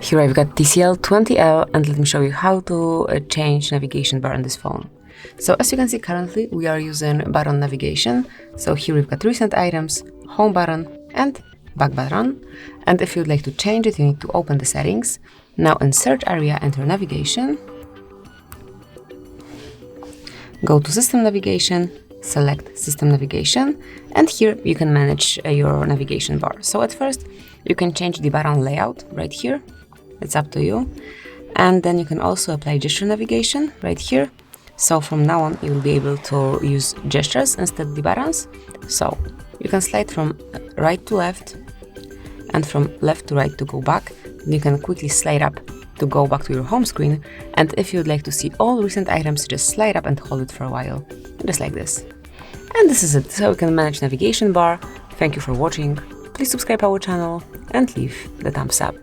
Here I've got TCL 20L, and let me show you how to change navigation bar on this phone. So as you can see, currently we are using button navigation. So here we've got recent items, home button and back button. And if you'd like to change it, you need to open the settings. Now in search area, enter navigation. Go to system navigation, select system navigation, and here you can manage your navigation bar. So at first you can change the button layout right here. It's up to you. And then you can also apply gesture navigation right here. So from now on, you will be able to use gestures instead of the buttons. So you can slide from right to left and from left to right to go back. You can quickly slide up to go back to your home screen. And if you'd like to see all recent items, just slide up and hold it for a while, just like this. And this is it. So you can manage navigation bar. Thank you for watching. Please subscribe our channel and leave the thumbs up.